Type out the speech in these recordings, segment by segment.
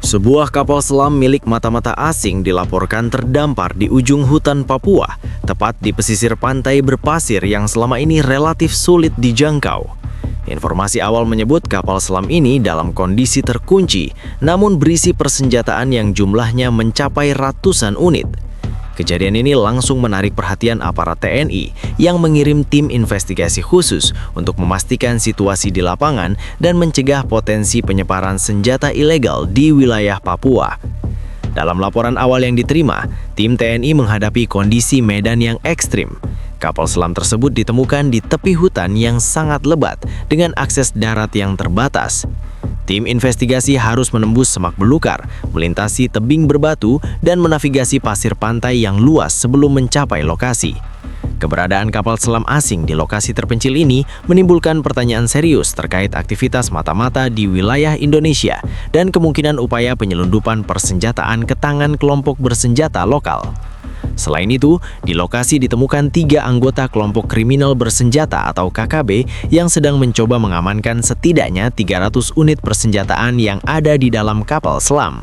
Sebuah kapal selam milik mata-mata asing dilaporkan terdampar di ujung hutan Papua, tepat di pesisir pantai berpasir yang selama ini relatif sulit dijangkau. Informasi awal menyebut kapal selam ini dalam kondisi terkunci, namun berisi persenjataan yang jumlahnya mencapai ratusan unit. Kejadian ini langsung menarik perhatian aparat TNI yang mengirim tim investigasi khusus untuk memastikan situasi di lapangan dan mencegah potensi penyebaran senjata ilegal di wilayah Papua. Dalam laporan awal yang diterima, tim TNI menghadapi kondisi medan yang ekstrim. Kapal selam tersebut ditemukan di tepi hutan yang sangat lebat dengan akses darat yang terbatas. Tim investigasi harus menembus semak belukar, melintasi tebing berbatu, dan menavigasi pasir pantai yang luas sebelum mencapai lokasi. Keberadaan kapal selam asing di lokasi terpencil ini menimbulkan pertanyaan serius terkait aktivitas mata-mata di wilayah Indonesia dan kemungkinan upaya penyelundupan persenjataan ke tangan kelompok bersenjata lokal. Selain itu, di lokasi ditemukan 3 anggota kelompok kriminal bersenjata atau KKB yang sedang mencoba mengamankan setidaknya 300 unit persenjataan yang ada di dalam kapal selam.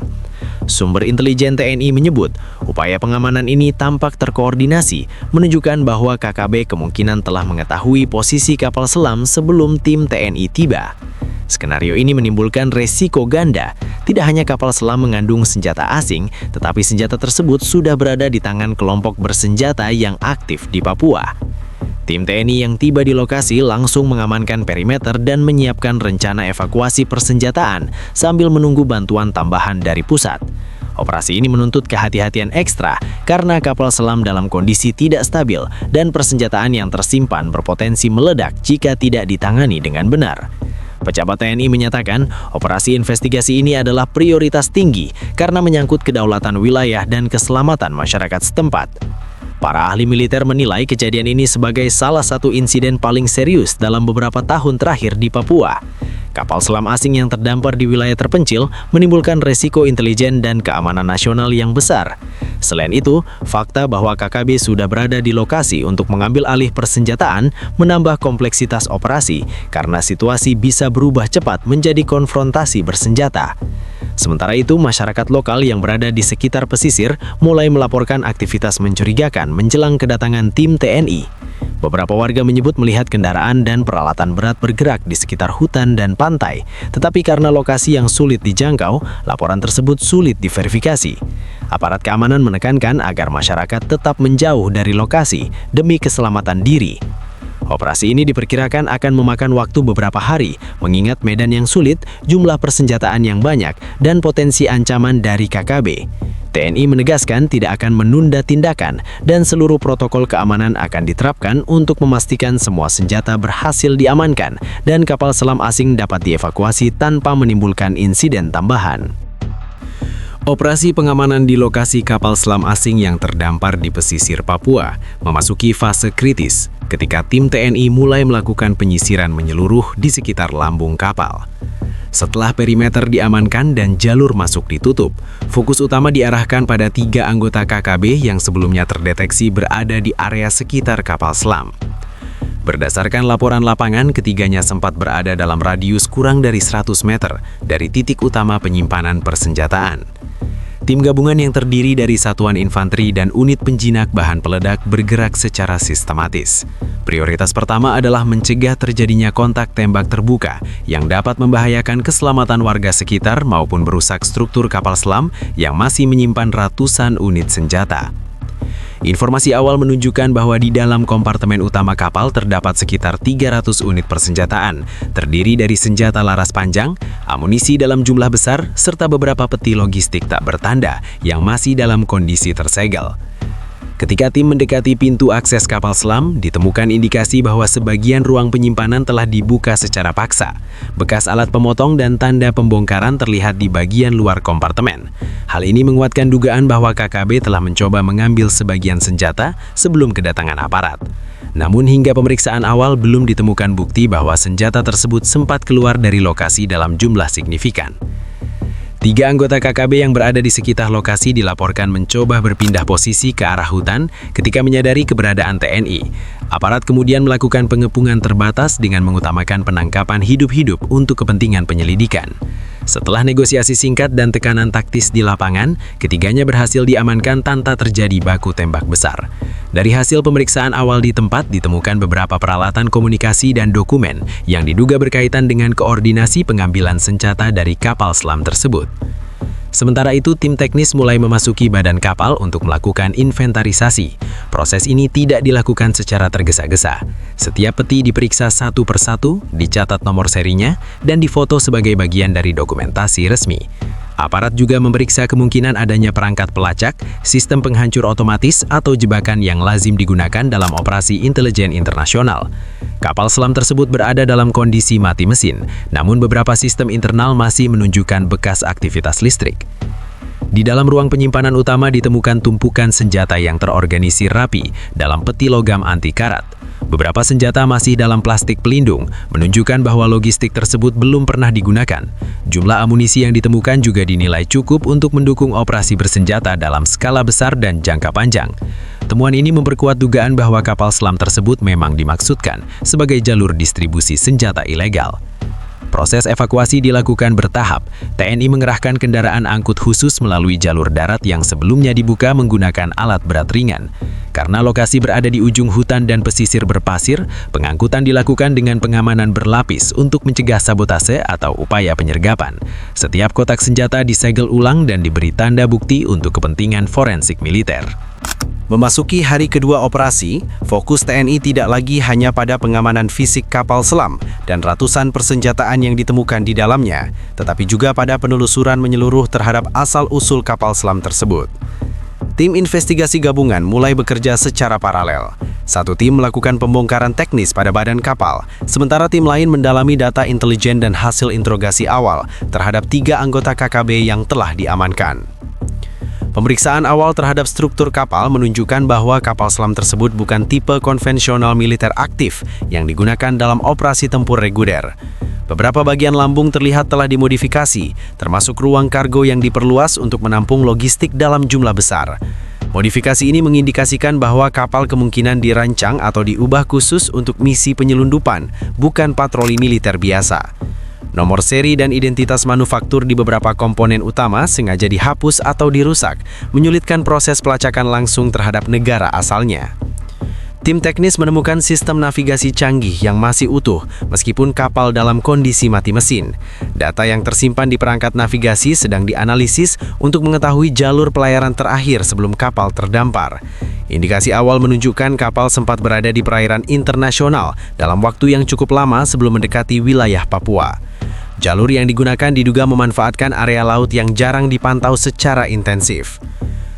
Sumber intelijen TNI menyebut, upaya pengamanan ini tampak terkoordinasi, menunjukkan bahwa KKB kemungkinan telah mengetahui posisi kapal selam sebelum tim TNI tiba. Skenario ini menimbulkan resiko ganda. Tidak hanya kapal selam mengandung senjata asing, tetapi senjata tersebut sudah berada di tangan kelompok bersenjata yang aktif di Papua. Tim TNI yang tiba di lokasi langsung mengamankan perimeter dan menyiapkan rencana evakuasi persenjataan sambil menunggu bantuan tambahan dari pusat. Operasi ini menuntut kehati-hatian ekstra karena kapal selam dalam kondisi tidak stabil dan persenjataan yang tersimpan berpotensi meledak jika tidak ditangani dengan benar. Pejabat TNI menyatakan, operasi investigasi ini adalah prioritas tinggi karena menyangkut kedaulatan wilayah dan keselamatan masyarakat setempat. Para ahli militer menilai kejadian ini sebagai salah satu insiden paling serius dalam beberapa tahun terakhir di Papua. Kapal selam asing yang terdampar di wilayah terpencil menimbulkan resiko intelijen dan keamanan nasional yang besar. Selain itu, fakta bahwa KKB sudah berada di lokasi untuk mengambil alih persenjataan menambah kompleksitas operasi karena situasi bisa berubah cepat menjadi konfrontasi bersenjata. Sementara itu, masyarakat lokal yang berada di sekitar pesisir mulai melaporkan aktivitas mencurigakan menjelang kedatangan tim TNI. Beberapa warga menyebut melihat kendaraan dan peralatan berat bergerak di sekitar hutan dan pantai, tetapi karena lokasi yang sulit dijangkau, laporan tersebut sulit diverifikasi. Aparat keamanan menekankan agar masyarakat tetap menjauh dari lokasi demi keselamatan diri. Operasi ini diperkirakan akan memakan waktu beberapa hari, mengingat medan yang sulit, jumlah persenjataan yang banyak, dan potensi ancaman dari KKB. TNI menegaskan tidak akan menunda tindakan dan seluruh protokol keamanan akan diterapkan untuk memastikan semua senjata berhasil diamankan dan kapal selam asing dapat dievakuasi tanpa menimbulkan insiden tambahan. Operasi pengamanan di lokasi kapal selam asing yang terdampar di pesisir Papua memasuki fase kritis ketika tim TNI mulai melakukan penyisiran menyeluruh di sekitar lambung kapal. Setelah perimeter diamankan dan jalur masuk ditutup, fokus utama diarahkan pada 3 anggota KKB yang sebelumnya terdeteksi berada di area sekitar kapal selam. Berdasarkan laporan lapangan, ketiganya sempat berada dalam radius kurang dari 100 meter dari titik utama penyimpanan persenjataan. Tim gabungan yang terdiri dari satuan infanteri dan unit penjinak bahan peledak bergerak secara sistematis. Prioritas pertama adalah mencegah terjadinya kontak tembak terbuka yang dapat membahayakan keselamatan warga sekitar maupun merusak struktur kapal selam yang masih menyimpan ratusan unit senjata. Informasi awal menunjukkan bahwa di dalam kompartemen utama kapal terdapat sekitar 300 unit persenjataan, terdiri dari senjata laras panjang, amunisi dalam jumlah besar, serta beberapa peti logistik tak bertanda yang masih dalam kondisi tersegel. Ketika tim mendekati pintu akses kapal selam, ditemukan indikasi bahwa sebagian ruang penyimpanan telah dibuka secara paksa. Bekas alat pemotong dan tanda pembongkaran terlihat di bagian luar kompartemen. Hal ini menguatkan dugaan bahwa KKB telah mencoba mengambil sebagian senjata sebelum kedatangan aparat. Namun hingga pemeriksaan awal belum ditemukan bukti bahwa senjata tersebut sempat keluar dari lokasi dalam jumlah signifikan. 3 anggota KKB yang berada di sekitar lokasi dilaporkan mencoba berpindah posisi ke arah hutan ketika menyadari keberadaan TNI. Aparat kemudian melakukan pengepungan terbatas dengan mengutamakan penangkapan hidup-hidup untuk kepentingan penyelidikan. Setelah negosiasi singkat dan tekanan taktis di lapangan, ketiganya berhasil diamankan tanpa terjadi baku tembak besar. Dari hasil pemeriksaan awal di tempat ditemukan beberapa peralatan komunikasi dan dokumen yang diduga berkaitan dengan koordinasi pengambilan senjata dari kapal selam tersebut. Sementara itu, tim teknis mulai memasuki badan kapal untuk melakukan inventarisasi. Proses ini tidak dilakukan secara tergesa-gesa. Setiap peti diperiksa satu persatu, dicatat nomor serinya, dan difoto sebagai bagian dari dokumentasi resmi. Aparat juga memeriksa kemungkinan adanya perangkat pelacak, sistem penghancur otomatis, atau jebakan yang lazim digunakan dalam operasi intelijen internasional. Kapal selam tersebut berada dalam kondisi mati mesin, namun beberapa sistem internal masih menunjukkan bekas aktivitas listrik. Di dalam ruang penyimpanan utama ditemukan tumpukan senjata yang terorganisir rapi dalam peti logam anti karat. Beberapa senjata masih dalam plastik pelindung, menunjukkan bahwa logistik tersebut belum pernah digunakan. Jumlah amunisi yang ditemukan juga dinilai cukup untuk mendukung operasi bersenjata dalam skala besar dan jangka panjang. Temuan ini memperkuat dugaan bahwa kapal selam tersebut memang dimaksudkan sebagai jalur distribusi senjata ilegal. Proses evakuasi dilakukan bertahap. TNI mengerahkan kendaraan angkut khusus melalui jalur darat yang sebelumnya dibuka menggunakan alat berat ringan. Karena lokasi berada di ujung hutan dan pesisir berpasir, pengangkutan dilakukan dengan pengamanan berlapis untuk mencegah sabotase atau upaya penyergapan. Setiap kotak senjata disegel ulang dan diberi tanda bukti untuk kepentingan forensik militer. Memasuki hari kedua operasi, fokus TNI tidak lagi hanya pada pengamanan fisik kapal selam dan ratusan persenjataan yang ditemukan di dalamnya, tetapi juga pada penelusuran menyeluruh terhadap asal-usul kapal selam tersebut. Tim investigasi gabungan mulai bekerja secara paralel. Satu tim melakukan pembongkaran teknis pada badan kapal, sementara tim lain mendalami data intelijen dan hasil interogasi awal terhadap 3 anggota KKB yang telah diamankan. Pemeriksaan awal terhadap struktur kapal menunjukkan bahwa kapal selam tersebut bukan tipe konvensional militer aktif yang digunakan dalam operasi tempur reguler. Beberapa bagian lambung terlihat telah dimodifikasi, termasuk ruang kargo yang diperluas untuk menampung logistik dalam jumlah besar. Modifikasi ini mengindikasikan bahwa kapal kemungkinan dirancang atau diubah khusus untuk misi penyelundupan, bukan patroli militer biasa. Nomor seri dan identitas manufaktur di beberapa komponen utama sengaja dihapus atau dirusak, menyulitkan proses pelacakan langsung terhadap negara asalnya. Tim teknis menemukan sistem navigasi canggih yang masih utuh, meskipun kapal dalam kondisi mati mesin. Data yang tersimpan di perangkat navigasi sedang dianalisis untuk mengetahui jalur pelayaran terakhir sebelum kapal terdampar. Indikasi awal menunjukkan kapal sempat berada di perairan internasional dalam waktu yang cukup lama sebelum mendekati wilayah Papua. Jalur yang digunakan diduga memanfaatkan area laut yang jarang dipantau secara intensif.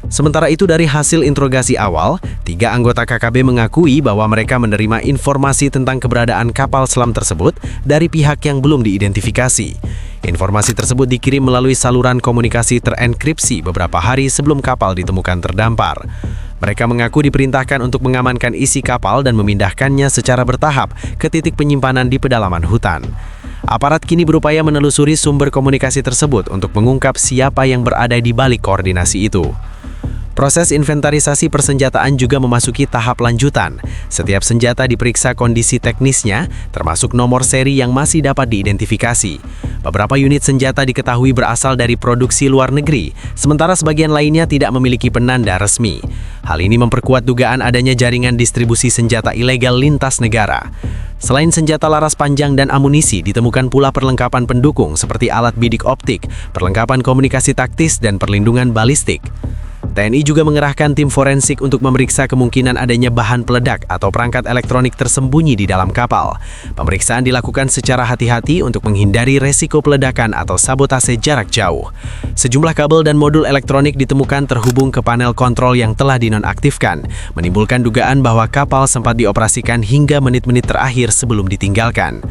Sementara itu, dari hasil interogasi awal, 3 anggota KKB mengakui bahwa mereka menerima informasi tentang keberadaan kapal selam tersebut dari pihak yang belum diidentifikasi. Informasi tersebut dikirim melalui saluran komunikasi terenkripsi beberapa hari sebelum kapal ditemukan terdampar. Mereka mengaku diperintahkan untuk mengamankan isi kapal dan memindahkannya secara bertahap ke titik penyimpanan di pedalaman hutan. Aparat kini berupaya menelusuri sumber komunikasi tersebut untuk mengungkap siapa yang berada di balik koordinasi itu. Proses inventarisasi persenjataan juga memasuki tahap lanjutan. Setiap senjata diperiksa kondisi teknisnya, termasuk nomor seri yang masih dapat diidentifikasi. Beberapa unit senjata diketahui berasal dari produksi luar negeri, sementara sebagian lainnya tidak memiliki penanda resmi. Hal ini memperkuat dugaan adanya jaringan distribusi senjata ilegal lintas negara. Selain senjata laras panjang dan amunisi, ditemukan pula perlengkapan pendukung seperti alat bidik optik, perlengkapan komunikasi taktis, dan perlindungan balistik. TNI juga mengerahkan tim forensik untuk memeriksa kemungkinan adanya bahan peledak atau perangkat elektronik tersembunyi di dalam kapal. Pemeriksaan dilakukan secara hati-hati untuk menghindari resiko peledakan atau sabotase jarak jauh. Sejumlah kabel dan modul elektronik ditemukan terhubung ke panel kontrol yang telah dinonaktifkan, menimbulkan dugaan bahwa kapal sempat dioperasikan hingga menit-menit terakhir sebelum ditinggalkan.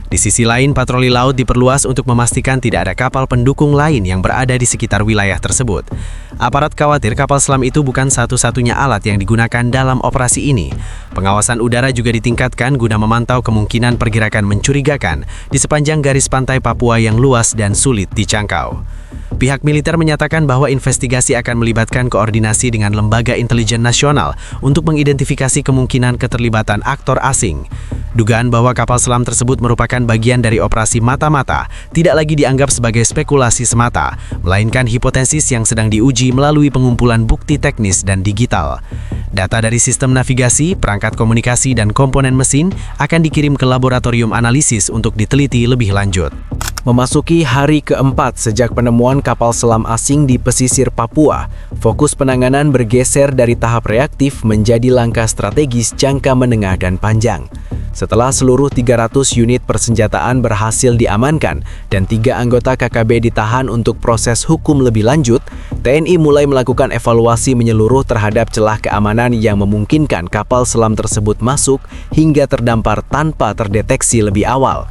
Di sisi lain, patroli laut diperluas untuk memastikan tidak ada kapal pendukung lain yang berada di sekitar wilayah tersebut. Aparat khawatir kapal selam itu bukan satu-satunya alat yang digunakan dalam operasi ini. Pengawasan udara juga ditingkatkan guna memantau kemungkinan pergerakan mencurigakan di sepanjang garis pantai Papua yang luas dan sulit dijangkau. Pihak militer menyatakan bahwa investigasi akan melibatkan koordinasi dengan lembaga intelijen nasional untuk mengidentifikasi kemungkinan keterlibatan aktor asing. Dugaan bahwa kapal selam tersebut merupakan bagian dari operasi mata-mata tidak lagi dianggap sebagai spekulasi semata, melainkan hipotesis yang sedang diuji melalui pengumpulan bukti teknis dan digital. Data dari sistem navigasi, perangkat komunikasi, dan komponen mesin akan dikirim ke laboratorium analisis untuk diteliti lebih lanjut. Memasuki hari keempat sejak penemuan kapal selam asing di pesisir Papua, fokus penanganan bergeser dari tahap reaktif menjadi langkah strategis jangka menengah dan panjang. Setelah seluruh 300 unit persenjataan berhasil diamankan dan 3 anggota KKB ditahan untuk proses hukum lebih lanjut, TNI mulai melakukan evaluasi menyeluruh terhadap celah keamanan yang memungkinkan kapal selam tersebut masuk hingga terdampar tanpa terdeteksi lebih awal.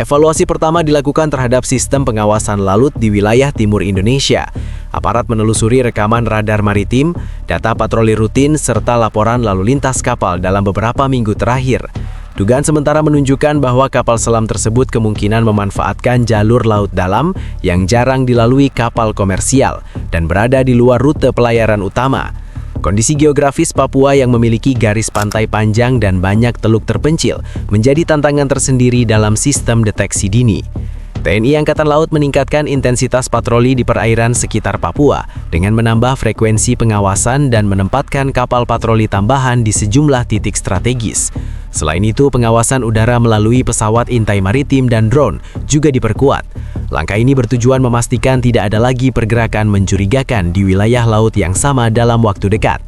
Evaluasi pertama dilakukan terhadap sistem pengawasan laut di wilayah timur Indonesia. Aparat menelusuri rekaman radar maritim, data patroli rutin, serta laporan lalu lintas kapal dalam beberapa minggu terakhir. Dugaan sementara menunjukkan bahwa kapal selam tersebut kemungkinan memanfaatkan jalur laut dalam yang jarang dilalui kapal komersial dan berada di luar rute pelayaran utama. Kondisi geografis Papua yang memiliki garis pantai panjang dan banyak teluk terpencil menjadi tantangan tersendiri dalam sistem deteksi dini. TNI Angkatan Laut meningkatkan intensitas patroli di perairan sekitar Papua dengan menambah frekuensi pengawasan dan menempatkan kapal patroli tambahan di sejumlah titik strategis. Selain itu, pengawasan udara melalui pesawat intai maritim dan drone juga diperkuat. Langkah ini bertujuan memastikan tidak ada lagi pergerakan mencurigakan di wilayah laut yang sama dalam waktu dekat.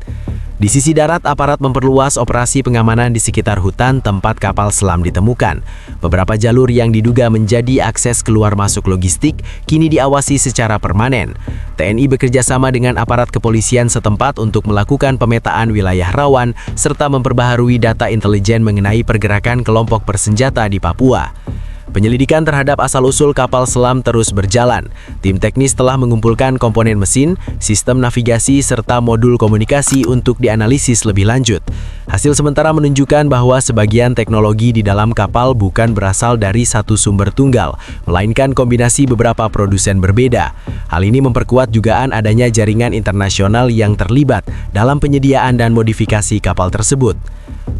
Di sisi darat, aparat memperluas operasi pengamanan di sekitar hutan tempat kapal selam ditemukan. Beberapa jalur yang diduga menjadi akses keluar masuk logistik kini diawasi secara permanen. TNI bekerjasama dengan aparat kepolisian setempat untuk melakukan pemetaan wilayah rawan serta memperbaharui data intelijen mengenai pergerakan kelompok bersenjata di Papua. Penyelidikan terhadap asal-usul kapal selam terus berjalan. Tim teknis telah mengumpulkan komponen mesin, sistem navigasi, serta modul komunikasi untuk dianalisis lebih lanjut. Hasil sementara menunjukkan bahwa sebagian teknologi di dalam kapal bukan berasal dari satu sumber tunggal, melainkan kombinasi beberapa produsen berbeda. Hal ini memperkuat dugaan adanya jaringan internasional yang terlibat dalam penyediaan dan modifikasi kapal tersebut.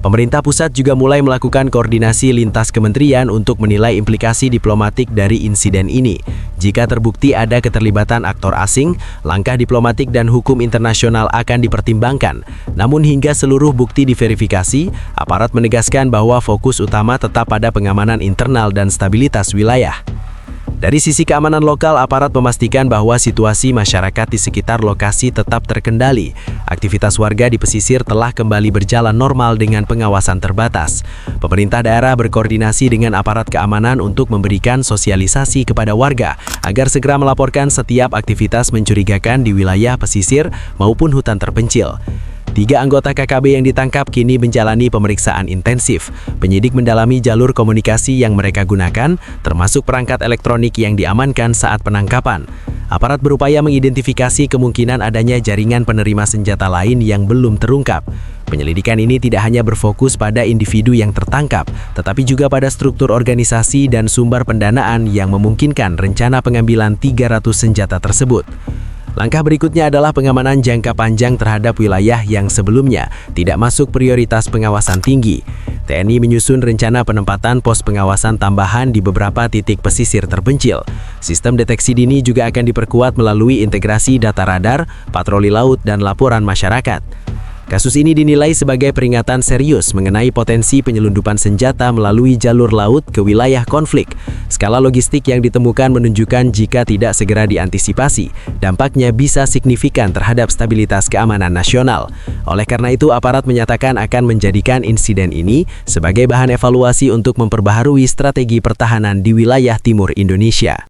Pemerintah pusat juga mulai melakukan koordinasi lintas kementerian untuk menilai implikasi diplomatik dari insiden ini. Jika terbukti ada keterlibatan aktor asing, langkah diplomatik dan hukum internasional akan dipertimbangkan. Namun hingga seluruh bukti diverifikasi, aparat menegaskan bahwa fokus utama tetap pada pengamanan internal dan stabilitas wilayah. Dari sisi keamanan lokal, aparat memastikan bahwa situasi masyarakat di sekitar lokasi tetap terkendali. Aktivitas warga di pesisir telah kembali berjalan normal dengan pengawasan terbatas. Pemerintah daerah berkoordinasi dengan aparat keamanan untuk memberikan sosialisasi kepada warga agar segera melaporkan setiap aktivitas mencurigakan di wilayah pesisir maupun hutan terpencil. 3 anggota KKB yang ditangkap kini menjalani pemeriksaan intensif. Penyidik mendalami jalur komunikasi yang mereka gunakan, termasuk perangkat elektronik yang diamankan saat penangkapan. Aparat berupaya mengidentifikasi kemungkinan adanya jaringan penerima senjata lain yang belum terungkap. Penyelidikan ini tidak hanya berfokus pada individu yang tertangkap, tetapi juga pada struktur organisasi dan sumber pendanaan yang memungkinkan rencana pengambilan 300 senjata tersebut. Langkah berikutnya adalah pengamanan jangka panjang terhadap wilayah yang sebelumnya tidak masuk prioritas pengawasan tinggi. TNI menyusun rencana penempatan pos pengawasan tambahan di beberapa titik pesisir terpencil. Sistem deteksi dini juga akan diperkuat melalui integrasi data radar, patroli laut, dan laporan masyarakat. Kasus ini dinilai sebagai peringatan serius mengenai potensi penyelundupan senjata melalui jalur laut ke wilayah konflik. Skala logistik yang ditemukan menunjukkan jika tidak segera diantisipasi, dampaknya bisa signifikan terhadap stabilitas keamanan nasional. Oleh karena itu, aparat menyatakan akan menjadikan insiden ini sebagai bahan evaluasi untuk memperbaharui strategi pertahanan di wilayah timur Indonesia.